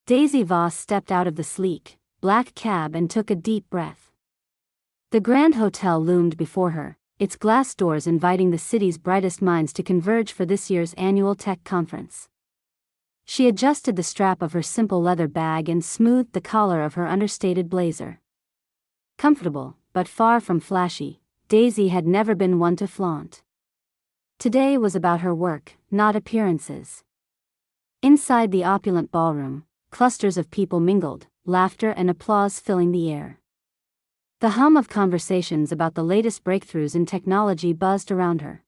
Daisy Voss stepped out of the sleek, black cab and took a deep breath. The Grand Hotel loomed before her, its glass doors inviting the city's brightest minds to converge for this year's annual tech conference. She adjusted the strap of her simple leather bag and smoothed the collar of her understated blazer. Comfortable, but far from flashy, Daisy had never been one to flaunt. Today was about her work, not appearances. Inside the opulent ballroom, clusters of people mingled, laughter and applause filling the air. The hum of conversations about the latest breakthroughs in technology buzzed around her.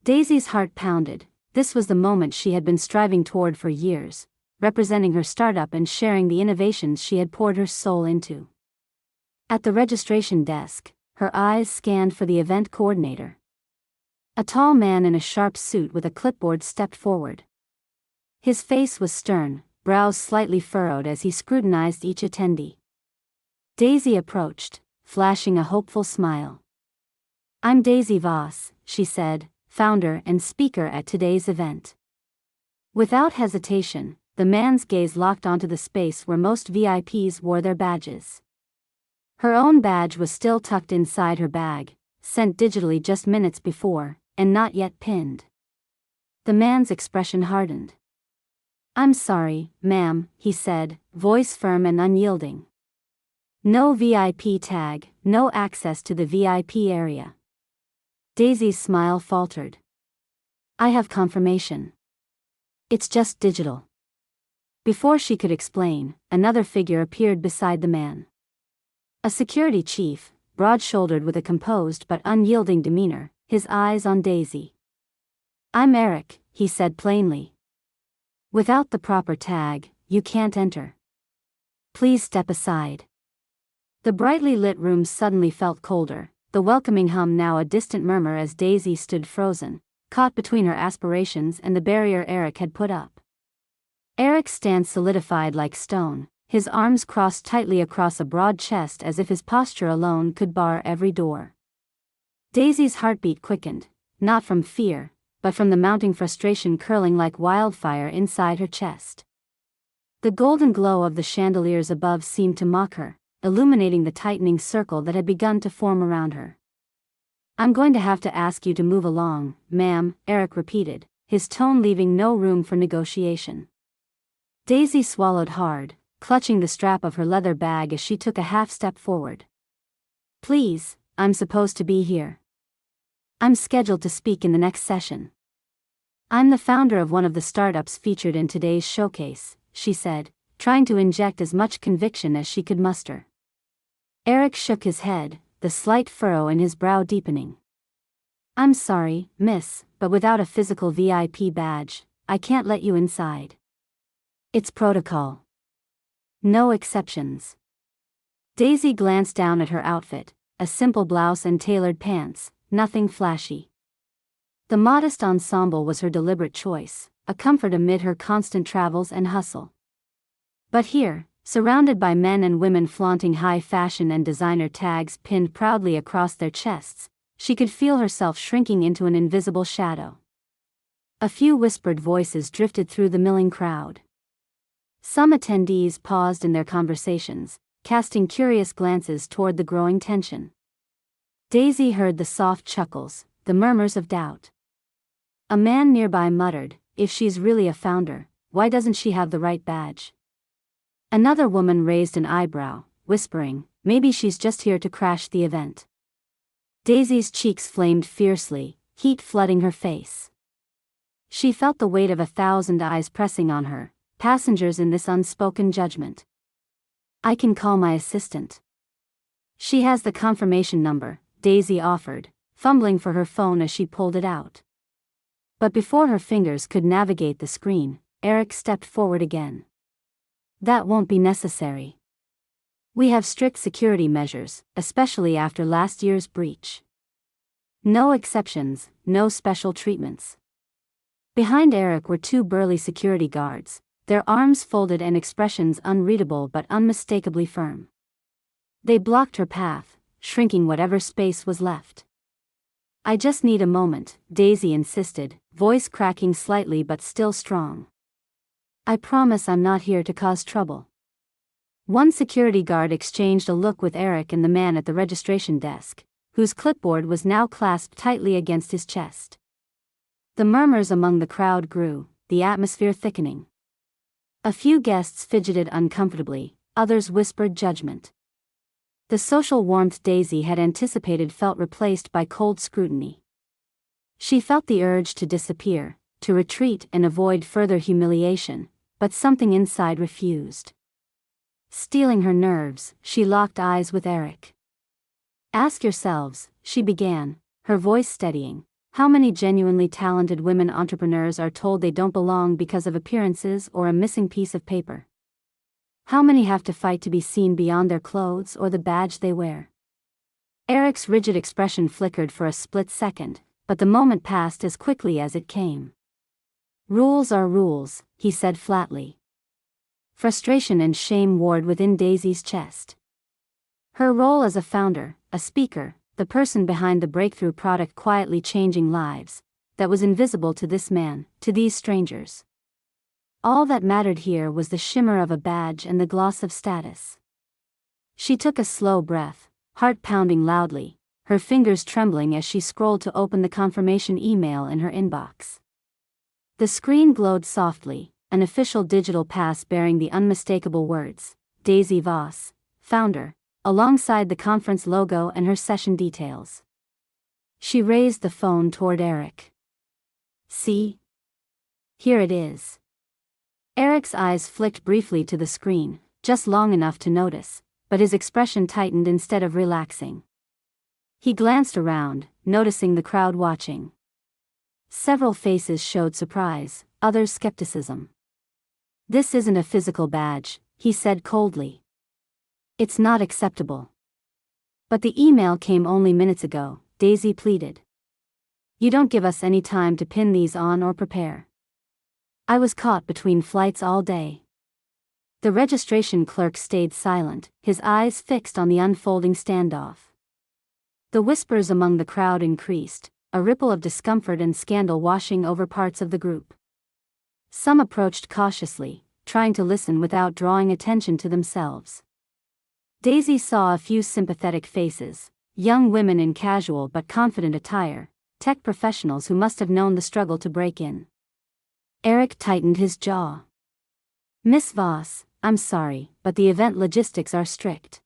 Daisy's heart pounded. This was the moment she had been striving toward for years, representing her startup and sharing the innovations she had poured her soul into. At the registration desk, her eyes scanned for the event coordinator. A tall man in a sharp suit with a clipboard stepped forward. His face was stern, brows slightly furrowed as he scrutinized each attendee. Daisy approached, flashing a hopeful smile. "I'm Daisy Voss," she said, founder and speaker at today's event. Without hesitation, the man's gaze locked onto the space where most VIPs wore their badges. Her own badge was still tucked inside her bag, sent digitally just minutes before, and not yet pinned. The man's expression hardened. "I'm sorry, ma'am," he said, voice firm and unyielding. "No VIP tag, no access to the VIP area." Daisy's smile faltered. "I have confirmation. It's just digital." Before she could explain, another figure appeared beside the man. A security chief, broad-shouldered with a composed but unyielding demeanor, his eyes on Daisy. "I'm Eric," he said plainly. "Without the proper tag, you can't enter. Please step aside." The brightly lit room suddenly felt colder, the welcoming hum now a distant murmur as Daisy stood frozen, caught between her aspirations and the barrier Eric had put up. Eric's stance solidified like stone, his arms crossed tightly across a broad chest as if his posture alone could bar every door. Daisy's heartbeat quickened, not from fear, but from the mounting frustration curling like wildfire inside her chest. The golden glow of the chandeliers above seemed to mock her, illuminating the tightening circle that had begun to form around her. "I'm going to have to ask you to move along, ma'am," Eric repeated, his tone leaving no room for negotiation. Daisy swallowed hard, clutching the strap of her leather bag as she took a half step forward. "Please, I'm supposed to be here. I'm scheduled to speak in the next session. I'm the founder of one of the startups featured in today's showcase," she said, trying to inject as much conviction as she could muster. Eric shook his head, the slight furrow in his brow deepening. "I'm sorry, miss, but without a physical VIP badge, I can't let you inside. It's protocol. No exceptions." Daisy glanced down at her outfit, a simple blouse and tailored pants, nothing flashy. The modest ensemble was her deliberate choice, a comfort amid her constant travels and hustle. But here, surrounded by men and women flaunting high fashion and designer tags pinned proudly across their chests, she could feel herself shrinking into an invisible shadow. A few whispered voices drifted through the milling crowd. Some attendees paused in their conversations, casting curious glances toward the growing tension. Daisy heard the soft chuckles, the murmurs of doubt. A man nearby muttered, "If she's really a founder, why doesn't she have the right badge?" Another woman raised an eyebrow, whispering, "Maybe she's just here to crash the event." Daisy's cheeks flamed fiercely, heat flooding her face. She felt the weight of 1,000 eyes pressing on her, passengers in this unspoken judgment. "I can call my assistant. She has the confirmation number," Daisy offered, fumbling for her phone as she pulled it out. But before her fingers could navigate the screen, Eric stepped forward again. "That won't be necessary. We have strict security measures, especially after last year's breach. No exceptions, no special treatments." Behind Eric were two burly security guards, their arms folded and expressions unreadable but unmistakably firm. They blocked her path, shrinking whatever space was left. "I just need a moment," Daisy insisted, voice cracking slightly but still strong. I promise I'm not here to cause trouble. One security guard exchanged a look with Eric and the man at the registration desk, whose clipboard was now clasped tightly against his chest. The murmurs among the crowd grew, the atmosphere thickening. A few guests fidgeted uncomfortably, others whispered judgment. The social warmth Daisy had anticipated felt replaced by cold scrutiny. She felt the urge to disappear, to retreat and avoid further humiliation, but something inside refused. Steeling her nerves, she locked eyes with Eric. Ask yourselves, she began, her voice steadying, how many genuinely talented women entrepreneurs are told they don't belong because of appearances or a missing piece of paper? How many have to fight to be seen beyond their clothes or the badge they wear? Eric's rigid expression flickered for a split second, but the moment passed as quickly as it came. Rules are rules, he said flatly. Frustration and shame warred within Daisy's chest. Her role as a founder, a speaker, the person behind the breakthrough product quietly changing lives, that was invisible to this man, to these strangers. All that mattered here was the shimmer of a badge and the gloss of status. She took a slow breath, heart pounding loudly, her fingers trembling as she scrolled to open the confirmation email in her inbox. The screen glowed softly, an official digital pass bearing the unmistakable words, Daisy Voss, founder, alongside the conference logo and her session details. She raised the phone toward Eric. See? Here it is. Eric's eyes flicked briefly to the screen, just long enough to notice, but his expression tightened instead of relaxing. He glanced around, noticing the crowd watching. Several faces showed surprise, others skepticism. This isn't a physical badge, he said coldly. It's not acceptable. But the email came only minutes ago, Daisy pleaded. You don't give us any time to pin these on or prepare. I was caught between flights all day. The registration clerk stayed silent, his eyes fixed on the unfolding standoff. The whispers among the crowd increased, a ripple of discomfort and scandal washing over parts of the group. Some approached cautiously, trying to listen without drawing attention to themselves. Daisy saw a few sympathetic faces, young women in casual but confident attire, tech professionals who must have known the struggle to break in. Eric tightened his jaw. Miss Voss, I'm sorry, but the event logistics are strict.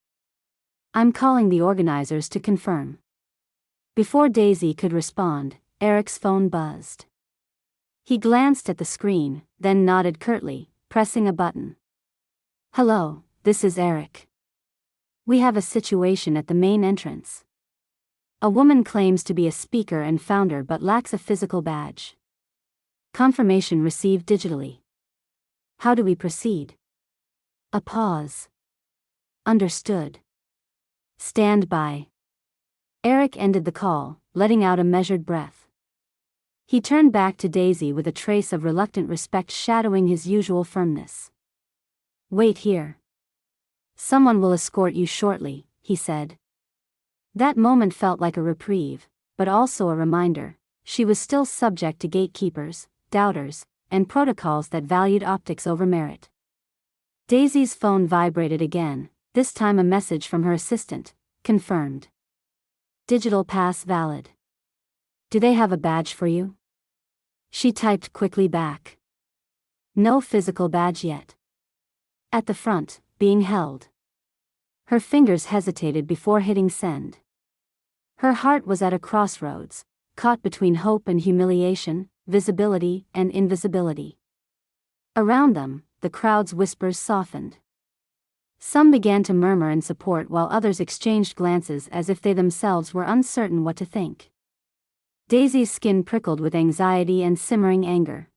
I'm calling the organizers to confirm. Before Daisy could respond, Eric's phone buzzed. He glanced at the screen, then nodded curtly, pressing a button. Hello, this is Eric. We have a situation at the main entrance. A woman claims to be a speaker and founder but lacks a physical badge. Confirmation received digitally. How do we proceed? A pause. Understood. Stand by. Eric ended the call, letting out a measured breath. He turned back to Daisy with a trace of reluctant respect shadowing his usual firmness. Wait here. Someone will escort you shortly, he said. That moment felt like a reprieve, but also a reminder, she was still subject to gatekeepers, doubters, and protocols that valued optics over merit. Daisy's phone vibrated again, this time a message from her assistant, confirmed. Digital pass valid. Do they have a badge for you? She typed quickly back. No physical badge yet. At the front, being held. Her fingers hesitated before hitting send. Her heart was at a crossroads, caught between hope and humiliation, visibility and invisibility. Around them, the crowd's whispers softened. Some began to murmur in support while others exchanged glances as if they themselves were uncertain what to think. Daisy's skin prickled with anxiety and simmering anger.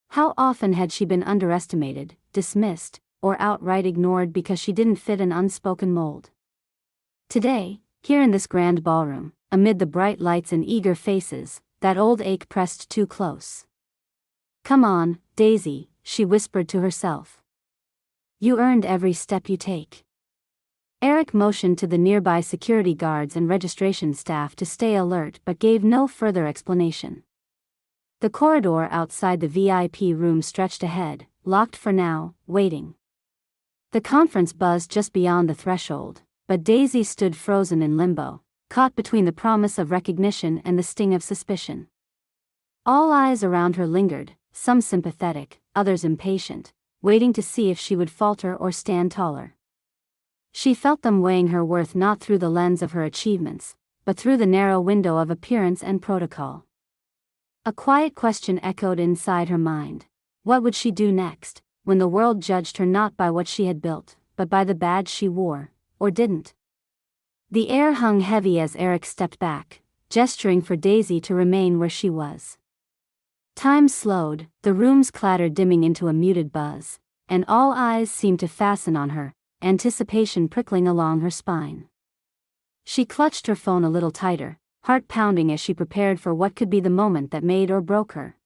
How often had she been underestimated, dismissed, or outright ignored because she didn't fit an unspoken mold? Today, here in this grand ballroom, amid the bright lights and eager faces, that old ache pressed too close. Come on, Daisy, she whispered to herself. You earned every step you take. Eric motioned to the nearby security guards and registration staff to stay alert but gave no further explanation. The corridor outside the VIP room stretched ahead, locked for now, waiting. The conference buzzed just beyond the threshold, but Daisy stood frozen in limbo, caught between the promise of recognition and the sting of suspicion. All eyes around her lingered, some sympathetic, others impatient, waiting to see if she would falter or stand taller. She felt them weighing her worth not through the lens of her achievements, but through the narrow window of appearance and protocol. A quiet question echoed inside her mind. What would she do next, when the world judged her not by what she had built, but by the badge she wore, or didn't? The air hung heavy as Eric stepped back, gesturing for Daisy to remain where she was. Time slowed, the rooms clattered, dimming into a muted buzz, and all eyes seemed to fasten on her, anticipation prickling along her spine. She clutched her phone a little tighter, heart pounding as she prepared for what could be the moment that made or broke her.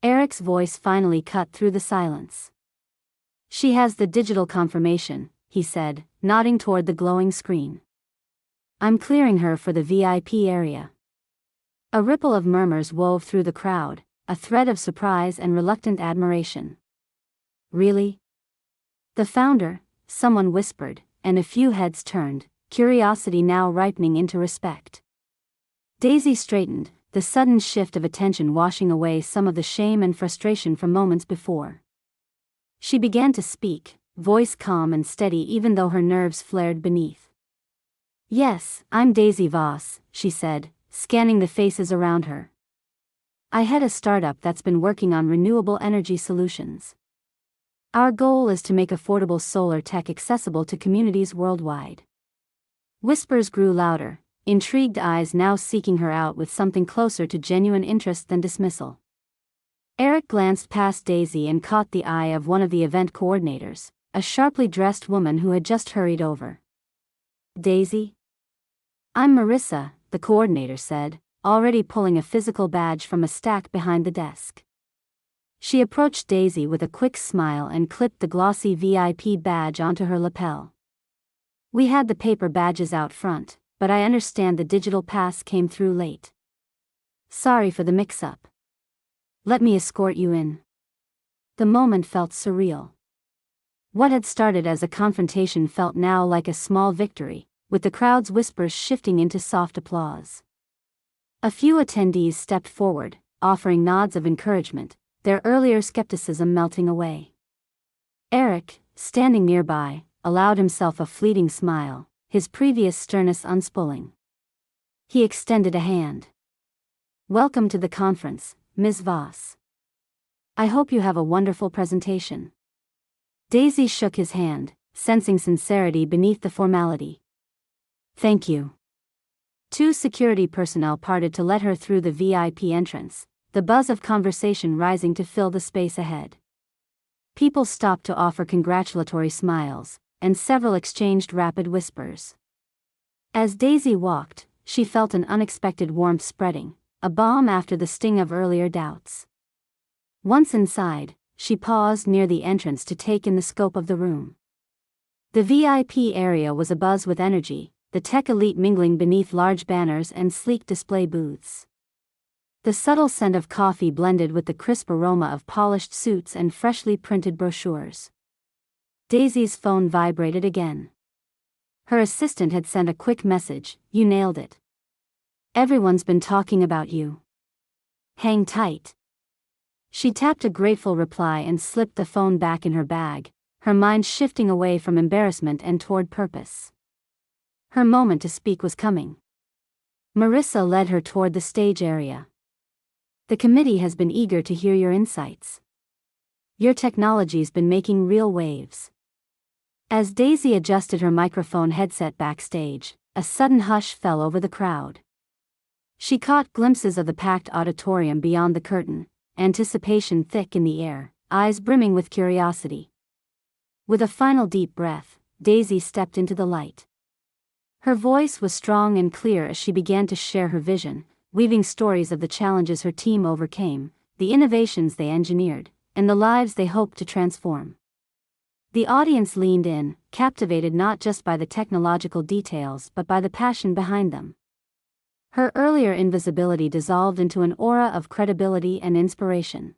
Eric's voice finally cut through the silence. "She has the digital confirmation," he said, nodding toward the glowing screen. "I'm clearing her for the VIP area." A ripple of murmurs wove through the crowd, a thread of surprise and reluctant admiration. "Really?" "The founder," someone whispered, and a few heads turned, curiosity now ripening into respect. Daisy straightened, the sudden shift of attention washing away some of the shame and frustration from moments before. She began to speak, voice calm and steady even though her nerves flared beneath. "Yes, I'm Daisy Voss," she said, scanning the faces around her. "I head a startup that's been working on renewable energy solutions. Our goal is to make affordable solar tech accessible to communities worldwide." Whispers grew louder, intrigued eyes now seeking her out with something closer to genuine interest than dismissal. Eric glanced past Daisy and caught the eye of one of the event coordinators, a sharply dressed woman who had just hurried over. "Daisy?" "I'm Marissa," the coordinator said, already pulling a physical badge from a stack behind the desk. She approached Daisy with a quick smile and clipped the glossy VIP badge onto her lapel. "We had the paper badges out front, but I understand the digital pass came through late. Sorry for the mix-up. Let me escort you in." The moment felt surreal. What had started as a confrontation felt now like a small victory, with the crowd's whispers shifting into soft applause. A few attendees stepped forward, offering nods of encouragement, their earlier skepticism melting away. Eric, standing nearby, allowed himself a fleeting smile, his previous sternness unspooling. He extended a hand. "Welcome to the conference, Ms. Voss. I hope you have a wonderful presentation." Daisy shook his hand, sensing sincerity beneath the formality. "Thank you." Two security personnel parted to let her through the VIP entrance, the buzz of conversation rising to fill the space ahead. People stopped to offer congratulatory smiles, and several exchanged rapid whispers. As Daisy walked, she felt an unexpected warmth spreading, a balm after the sting of earlier doubts. Once inside, she paused near the entrance to take in the scope of the room. The VIP area was abuzz with energy, the tech elite mingling beneath large banners and sleek display booths. The subtle scent of coffee blended with the crisp aroma of polished suits and freshly printed brochures. Daisy's phone vibrated again. Her assistant had sent a quick message, "You nailed it. Everyone's been talking about you. Hang tight." She tapped a grateful reply and slipped the phone back in her bag, her mind shifting away from embarrassment and toward purpose. Her moment to speak was coming. Marissa led her toward the stage area. "The committee has been eager to hear your insights. Your technology's been making real waves." As Daisy adjusted her microphone headset backstage, a sudden hush fell over the crowd. She caught glimpses of the packed auditorium beyond the curtain, anticipation thick in the air, eyes brimming with curiosity. With a final deep breath, Daisy stepped into the light. Her voice was strong and clear as she began to share her vision, weaving stories of the challenges her team overcame, the innovations they engineered, and the lives they hoped to transform. The audience leaned in, captivated not just by the technological details but by the passion behind them. Her earlier invisibility dissolved into an aura of credibility and inspiration.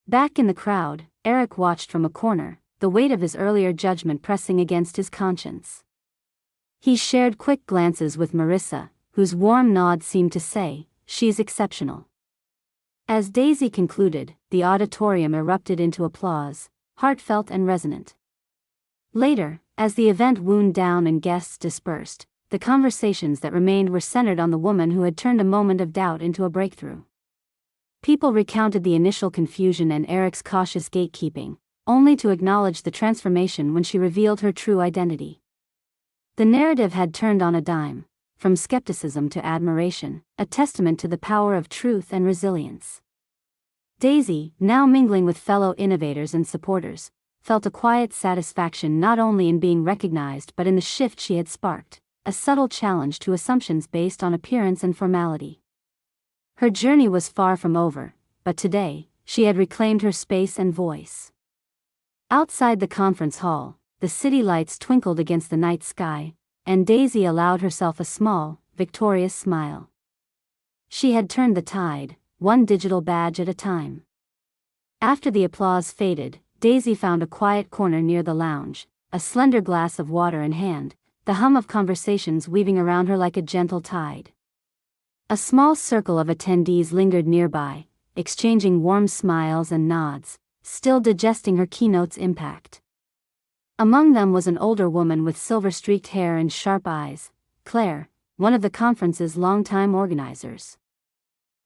Back in the crowd, Eric watched from a corner, the weight of his earlier judgment pressing against his conscience. He shared quick glances with Marissa, whose warm nod seemed to say, "She's exceptional." As Daisy concluded, the auditorium erupted into applause, heartfelt and resonant. Later, as the event wound down and guests dispersed, the conversations that remained were centered on the woman who had turned a moment of doubt into a breakthrough. People recounted the initial confusion and Eric's cautious gatekeeping, only to acknowledge the transformation when she revealed her true identity. The narrative had turned on a dime, from skepticism to admiration, a testament to the power of truth and resilience. Daisy, now mingling with fellow innovators and supporters, felt a quiet satisfaction not only in being recognized but in the shift she had sparked, a subtle challenge to assumptions based on appearance and formality. Her journey was far from over, but today, she had reclaimed her space and voice. Outside the conference hall, the city lights twinkled against the night sky, and Daisy allowed herself a small, victorious smile. She had turned the tide, one digital badge at a time. After the applause faded, Daisy found a quiet corner near the lounge, a slender glass of water in hand, the hum of conversations weaving around her like a gentle tide. A small circle of attendees lingered nearby, exchanging warm smiles and nods, still digesting her keynote's impact. Among them was an older woman with silver-streaked hair and sharp eyes, Claire, one of the conference's longtime organizers.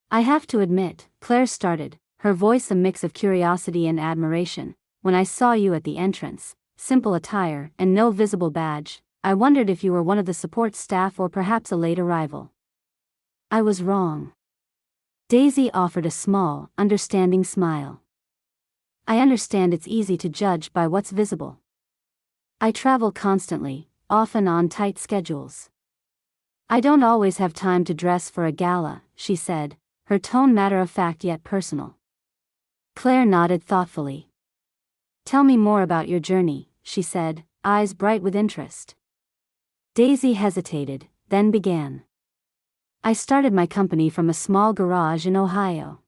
"I have to admit," Claire started, her voice a mix of curiosity and admiration, "when I saw you at the entrance, simple attire and no visible badge, I wondered if you were one of the support staff or perhaps a late arrival." "I was wrong." Daisy offered a small, understanding smile. "I understand it's easy to judge by what's visible. I travel constantly, often on tight schedules. I don't always have time to dress for a gala," she said, her tone matter-of-fact yet personal. Claire nodded thoughtfully. "Tell me more about your journey," she said, eyes bright with interest. Daisy hesitated, then began. "I started my company from a small garage in Ohio.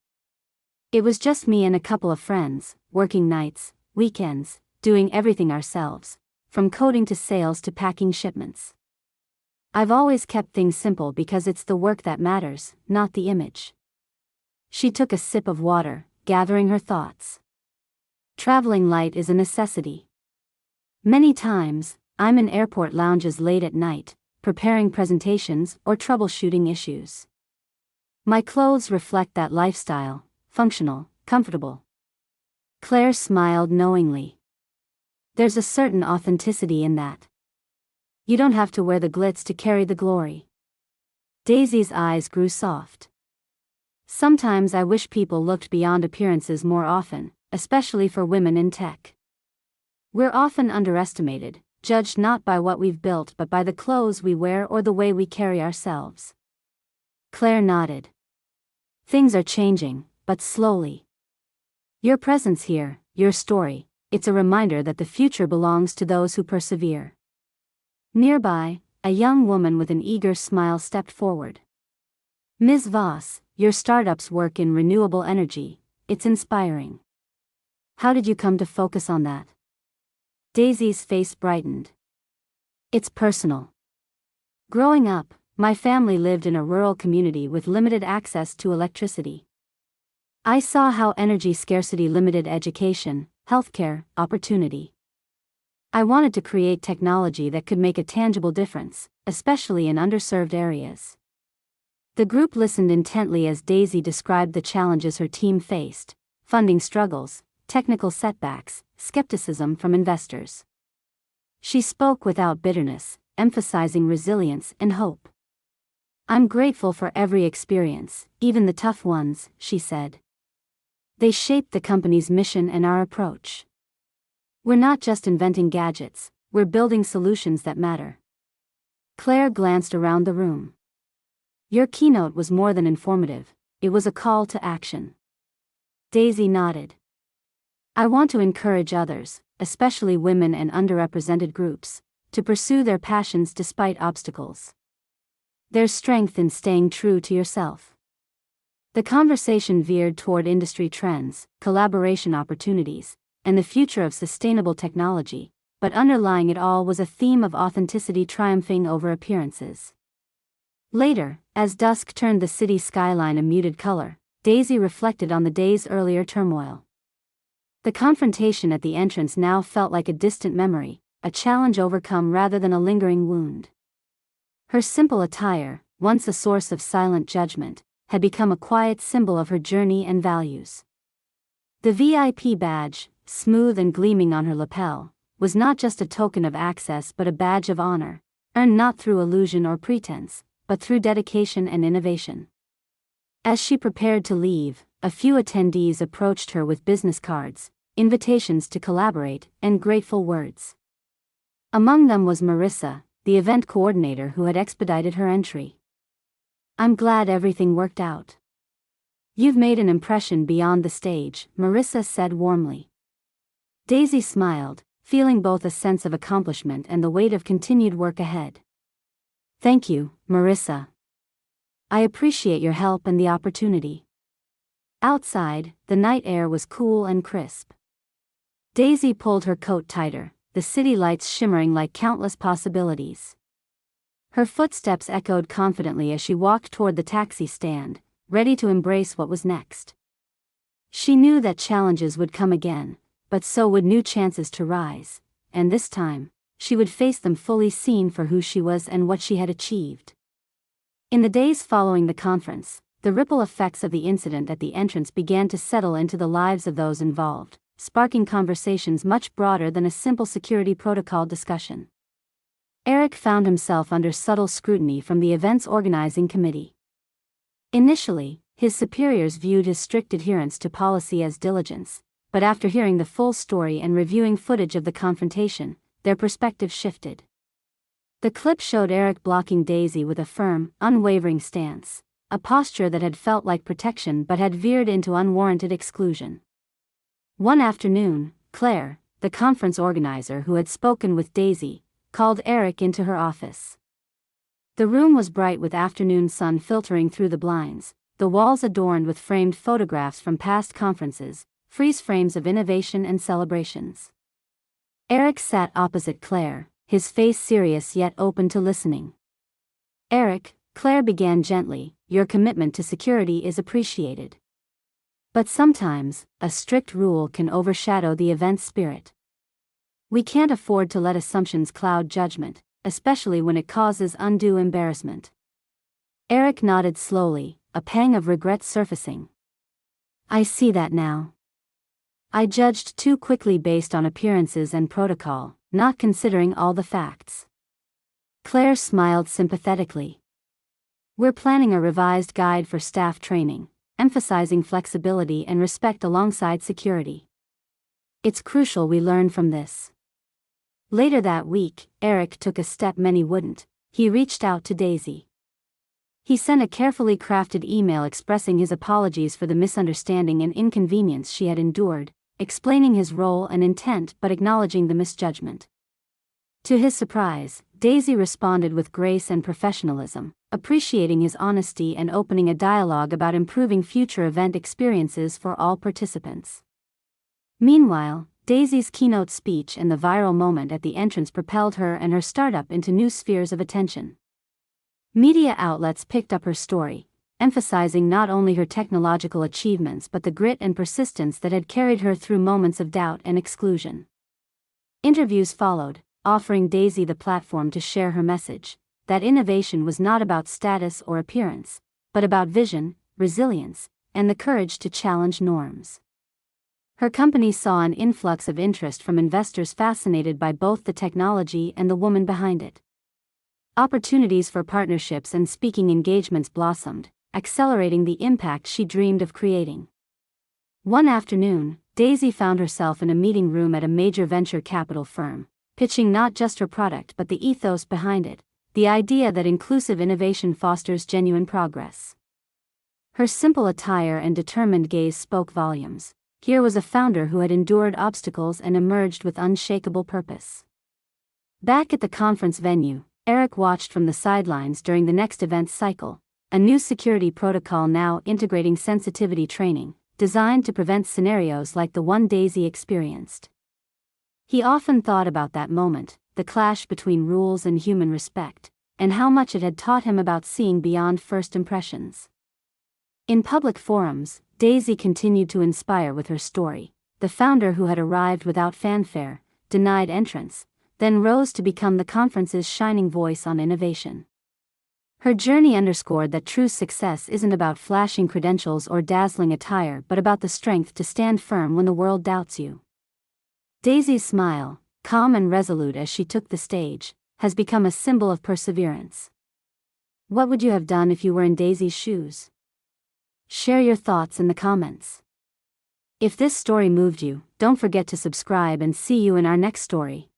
It was just me and a couple of friends, working nights, weekends, doing everything ourselves, from coding to sales to packing shipments. I've always kept things simple because it's the work that matters, not the image." She took a sip of water, gathering her thoughts. "Traveling light is a necessity. Many times, I'm in airport lounges late at night, preparing presentations or troubleshooting issues. My clothes reflect that lifestyle, functional, comfortable." Claire smiled knowingly. "There's a certain authenticity in that. You don't have to wear the glitz to carry the glory." Daisy's eyes grew soft. "Sometimes I wish people looked beyond appearances more often, especially for women in tech. We're often underestimated, judged not by what we've built but by the clothes we wear or the way we carry ourselves." Claire nodded. "Things are changing, but slowly. Your presence here, your story, it's a reminder that the future belongs to those who persevere." Nearby, a young woman with an eager smile stepped forward. "Ms. Voss, your startup's work in renewable energy, it's inspiring. How did you come to focus on that?" Daisy's face brightened. "It's personal. Growing up, my family lived in a rural community with limited access to electricity. I saw how energy scarcity limited education, healthcare, opportunity. I wanted to create technology that could make a tangible difference, especially in underserved areas." The group listened intently as Daisy described the challenges her team faced: funding struggles, technical setbacks, skepticism from investors. She spoke without bitterness, emphasizing resilience and hope. "I'm grateful for every experience, even the tough ones," she said. "They shaped the company's mission and our approach. We're not just inventing gadgets, we're building solutions that matter." Claire glanced around the room. "Your keynote was more than informative, it was a call to action." Daisy nodded. "I want to encourage others, especially women and underrepresented groups, to pursue their passions despite obstacles. There's strength in staying true to yourself." The conversation veered toward industry trends, collaboration opportunities, and the future of sustainable technology, but underlying it all was a theme of authenticity triumphing over appearances. Later, as dusk turned the city skyline a muted color, Daisy reflected on the day's earlier turmoil. The confrontation at the entrance now felt like a distant memory, a challenge overcome rather than a lingering wound. Her simple attire, once a source of silent judgment, had become a quiet symbol of her journey and values. The VIP badge, smooth and gleaming on her lapel, was not just a token of access but a badge of honor, earned not through illusion or pretense, but through dedication and innovation. As she prepared to leave, a few attendees approached her with business cards, invitations to collaborate, and grateful words. Among them was Marissa, the event coordinator who had expedited her entry. "I'm glad everything worked out. You've made an impression beyond the stage," Marissa said warmly. Daisy smiled, feeling both a sense of accomplishment and the weight of continued work ahead. "Thank you, Marissa. I appreciate your help and the opportunity." Outside, the night air was cool and crisp. Daisy pulled her coat tighter, the city lights shimmering like countless possibilities. Her footsteps echoed confidently as she walked toward the taxi stand, ready to embrace what was next. She knew that challenges would come again, but so would new chances to rise, and this time, she would face them fully seen for who she was and what she had achieved. In the days following the conference, the ripple effects of the incident at the entrance began to settle into the lives of those involved, sparking conversations much broader than a simple security protocol discussion. Eric found himself under subtle scrutiny from the event's organizing committee. Initially, his superiors viewed his strict adherence to policy as diligence, but after hearing the full story and reviewing footage of the confrontation, their perspective shifted. The clip showed Eric blocking Daisy with a firm, unwavering stance, a posture that had felt like protection but had veered into unwarranted exclusion. One afternoon, Claire, the conference organizer who had spoken with Daisy, called Eric into her office. The room was bright with afternoon sun filtering through the blinds, the walls adorned with framed photographs from past conferences, freeze frames of innovation and celebrations. Eric sat opposite Claire, his face serious yet open to listening. "Eric," Claire began gently, "your commitment to security is appreciated. But sometimes, a strict rule can overshadow the event's spirit. We can't afford to let assumptions cloud judgment, especially when it causes undue embarrassment." Eric nodded slowly, a pang of regret surfacing. "I see that now. I judged too quickly based on appearances and protocol, not considering all the facts." Claire smiled sympathetically. "We're planning a revised guide for staff training, emphasizing flexibility and respect alongside security. It's crucial we learn from this." Later that week, Eric took a step many wouldn't. He reached out to Daisy. He sent a carefully crafted email expressing his apologies for the misunderstanding and inconvenience she had endured, explaining his role and intent but acknowledging the misjudgment. To his surprise, Daisy responded with grace and professionalism, appreciating his honesty and opening a dialogue about improving future event experiences for all participants. Meanwhile, Daisy's keynote speech and the viral moment at the entrance propelled her and her startup into new spheres of attention. Media outlets picked up her story, emphasizing not only her technological achievements but the grit and persistence that had carried her through moments of doubt and exclusion. Interviews followed, offering Daisy the platform to share her message, that innovation was not about status or appearance, but about vision, resilience, and the courage to challenge norms. Her company saw an influx of interest from investors fascinated by both the technology and the woman behind it. Opportunities for partnerships and speaking engagements blossomed, accelerating the impact she dreamed of creating. One afternoon, Daisy found herself in a meeting room at a major venture capital firm, pitching not just her product but the ethos behind it, the idea that inclusive innovation fosters genuine progress. Her simple attire and determined gaze spoke volumes. Here was a founder who had endured obstacles and emerged with unshakable purpose. Back at the conference venue, Eric watched from the sidelines during the next event's cycle, a new security protocol now integrating sensitivity training, designed to prevent scenarios like the one Daisy experienced. He often thought about that moment, the clash between rules and human respect, and how much it had taught him about seeing beyond first impressions. In public forums, Daisy continued to inspire with her story. The founder who had arrived without fanfare, denied entrance, then rose to become the conference's shining voice on innovation. Her journey underscored that true success isn't about flashing credentials or dazzling attire but about the strength to stand firm when the world doubts you. Daisy's smile, calm and resolute as she took the stage, has become a symbol of perseverance. What would you have done if you were in Daisy's shoes? Share your thoughts in the comments. If this story moved you, don't forget to subscribe and see you in our next story.